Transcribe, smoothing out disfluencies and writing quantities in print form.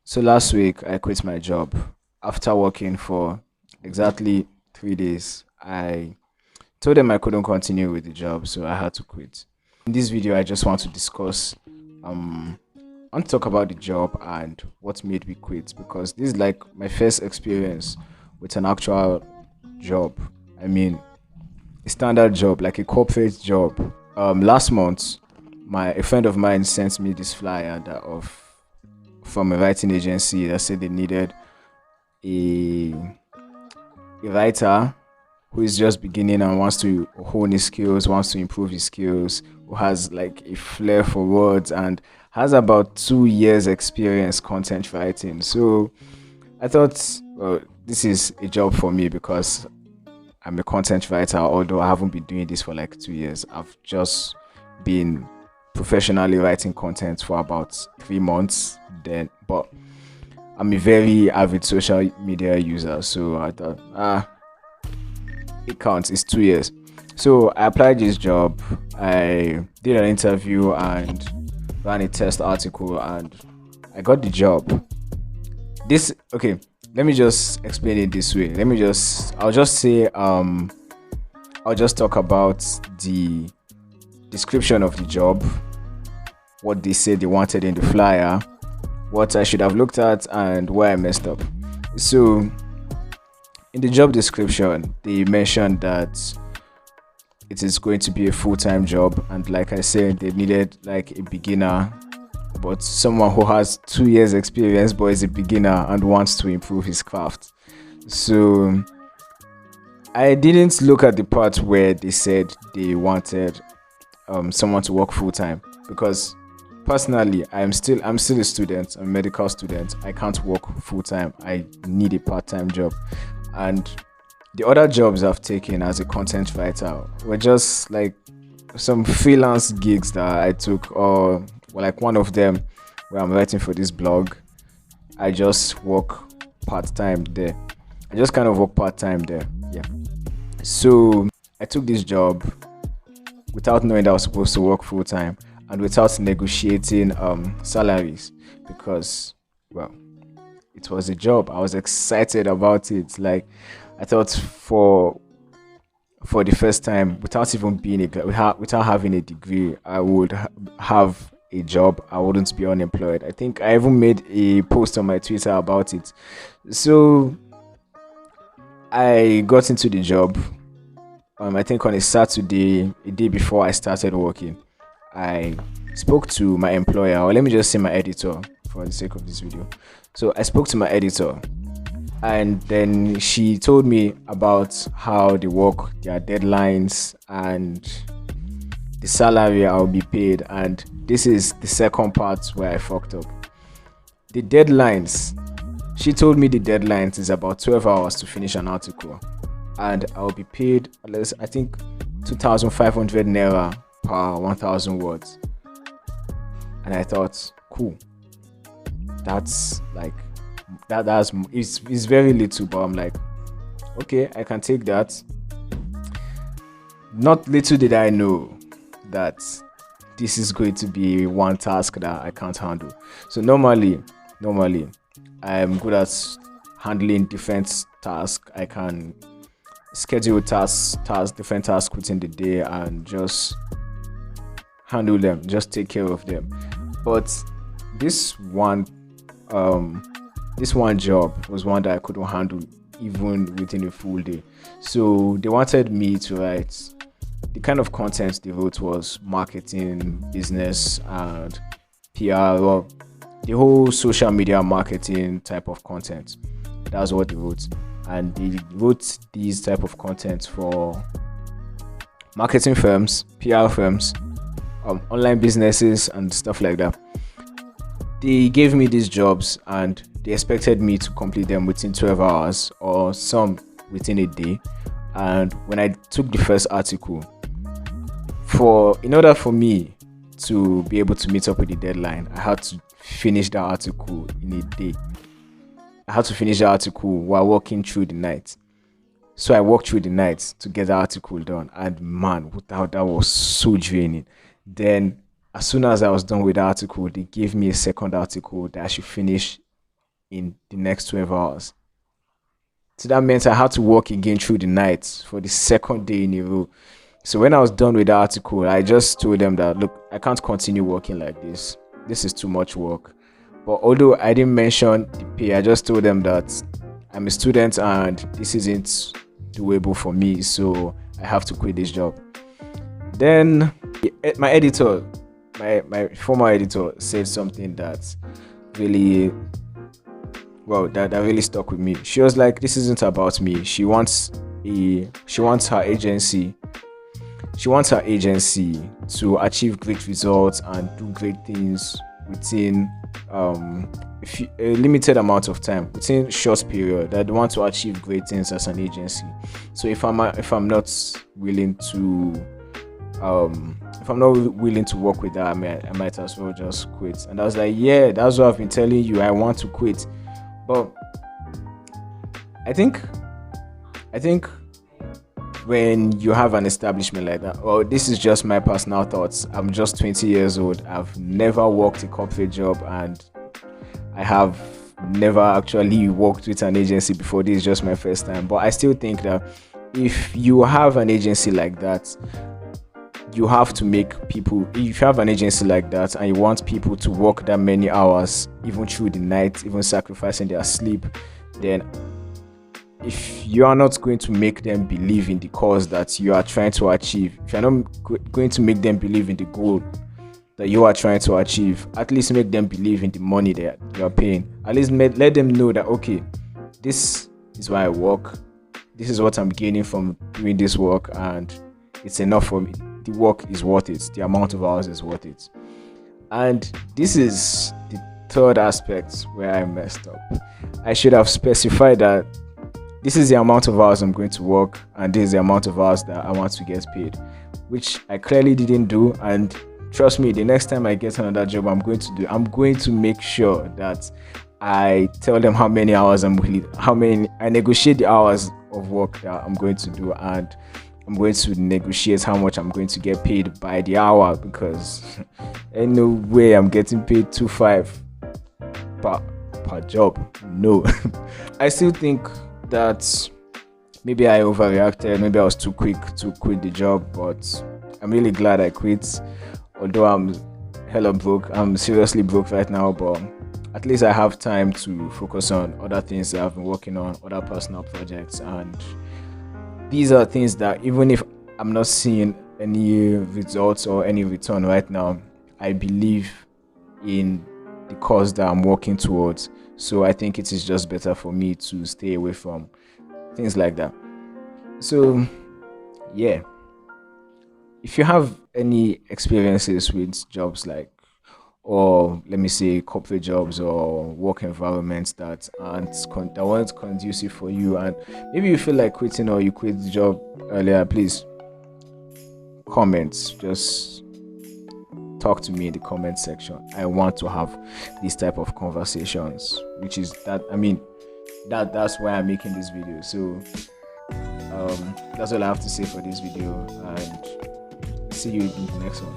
So last week I quit my job after working for exactly 3 days. I told them I couldn't continue with the job, so I had to quit. In this video, I just want to discuss, I want to talk about the job and what made me quit because this is like my first experience with an actual job. I mean, a standard job, like a corporate job. Last month, my a friend of mine sent me this flyer from a writing agency that said they needed a a writer who is just beginning and wants to hone his skills, wants to improve his skills, who has like a flair for words and has about 2 years experience content writing. So I thought, well, this is a job for me because I'm a content writer, although I haven't been doing this for like 2 years. I've just been professionally writing content for about 3 months then, but I'm a very avid social media user, so I thought, it counts. It's 2 years. So I applied this job. I did an interview and ran a test article, and I got the job. This okay. Let me just explain it this way. I'll just say, I'll just talk about the description of the job, what they said they wanted in the flyer, what I should have looked at, and where I messed up. So in the job description, they mentioned that it is going to be a full-time job, and like I said, they needed like a beginner, but someone who has 2 years experience but is a beginner and wants to improve his craft. So I didn't look at the part where they said they wanted someone to work full-time because personally I'm still a student, I'm a medical student. I can't work full-time. I need a part-time job. And the other jobs I've taken as a content writer were just like some freelance gigs that I took, or well, like one of them where I'm writing for this blog. I just work part time there. I just kind of work part time there. Yeah. So I took this job without knowing that I was supposed to work full time and without negotiating salaries because, well, it was a job. I was excited about it. Like I thought for the first time, without even being without having a degree, I would have a job. I wouldn't be unemployed. I think I even made a post on my Twitter about it. So I got into the job. I think on a Saturday, a day before I started working, I spoke to my employer, or let me just say my editor for the sake of this video. So I spoke to my editor, and then she told me about how they work, their deadlines, and the salary I'll be paid. And this is the second part where I fucked up. The deadlines. She told me the deadlines is about 12 hours to finish an article, and I'll be paid, I think, 2,500 naira per 1,000 words. And I thought, cool. That's like it's very little, but I'm like, okay, I can take that. Not little did I know that this is going to be one task that I can't handle. So normally I'm good at handling different tasks. I can schedule different tasks within the day and just handle them, just take care of them. But this one this one job was one that I couldn't handle even within a full day. So they wanted me to write. The kind of content they wrote was marketing, business, and PR, or the whole social media marketing type of content. That's what they wrote. And they wrote these type of content for marketing firms, PR firms, online businesses, and stuff like that. They gave me these jobs and they expected me to complete them within 12 hours or some within a day. And when I took the first article, in order for me to be able to meet up with the deadline, I had to finish that article in a day. I had to finish the article while working through the night. So I worked through the night to get the article done. And man, that was so draining. Then as soon as I was done with the article, they gave me a second article that I should finish in the next 12 hours. So that meant I had to work again through the night for the second day in a row. So when I was done with the article, I just told them that, look, I can't continue working like this. This is too much work. But although I didn't mention the pay, I just told them that I'm a student and this isn't doable for me, so I have to quit this job. Then my editor, my former editor, said something that really, well, that really stuck with me. She was like, this isn't about me. She wants her agency to achieve great results and do great things within a limited amount of time, within short period. That they want to achieve great things as an agency. So if I'm not willing to work with that, I might as well just quit. And I was like, yeah, that's what I've been telling you. I want to quit. But I think when you have an establishment like that, well, this is just my personal thoughts. I'm just 20 years old. I've never worked a corporate job, and I have never actually worked with an agency before. This is just my first time. But I still think that if you have an agency like that, you have to make people, if you have an agency like that and you want people to work that many hours, even through the night, even sacrificing their sleep, then if you are not going to make them believe in the cause that you are trying to achieve, if you're not going to make them believe in the goal that you are trying to achieve, at least make them believe in the money that you are paying. At least let them know that, okay, this is why I work, this is what I'm gaining from doing this work, and it's enough for me. The work is worth it, the amount of hours is worth it. And this is the third aspect where I messed up. I should have specified that this is the amount of hours I'm going to work, and this is the amount of hours that I want to get paid, which I clearly didn't do. And trust me, the next time I get another job, I'm going to make sure that I tell them how many hours I negotiate the hours of work that I'm going to do, and I'm going to negotiate how much I'm going to get paid by the hour, because ain't no way I'm getting paid 2.5 per job. No. I still think that maybe I overreacted, maybe I was too quick to quit the job, but I'm really glad I quit. Although I'm hella broke, I'm seriously broke right now, but at least I have time to focus on other things that I've been working on, other personal projects. And these are things that even if I'm not seeing any results or any return right now, I believe in the cause that I'm working towards. So I think it is just better for me to stay away from things like that. So yeah, if you have any experiences with jobs like, or let me say corporate jobs or work environments that weren't conducive for you, and maybe you feel like quitting or you quit the job earlier, please comment. Just talk to me in the comment section. I want to have these type of conversations, which is that, I mean, that's why I'm making this video. So that's all I have to say for this video, and see you in the next one.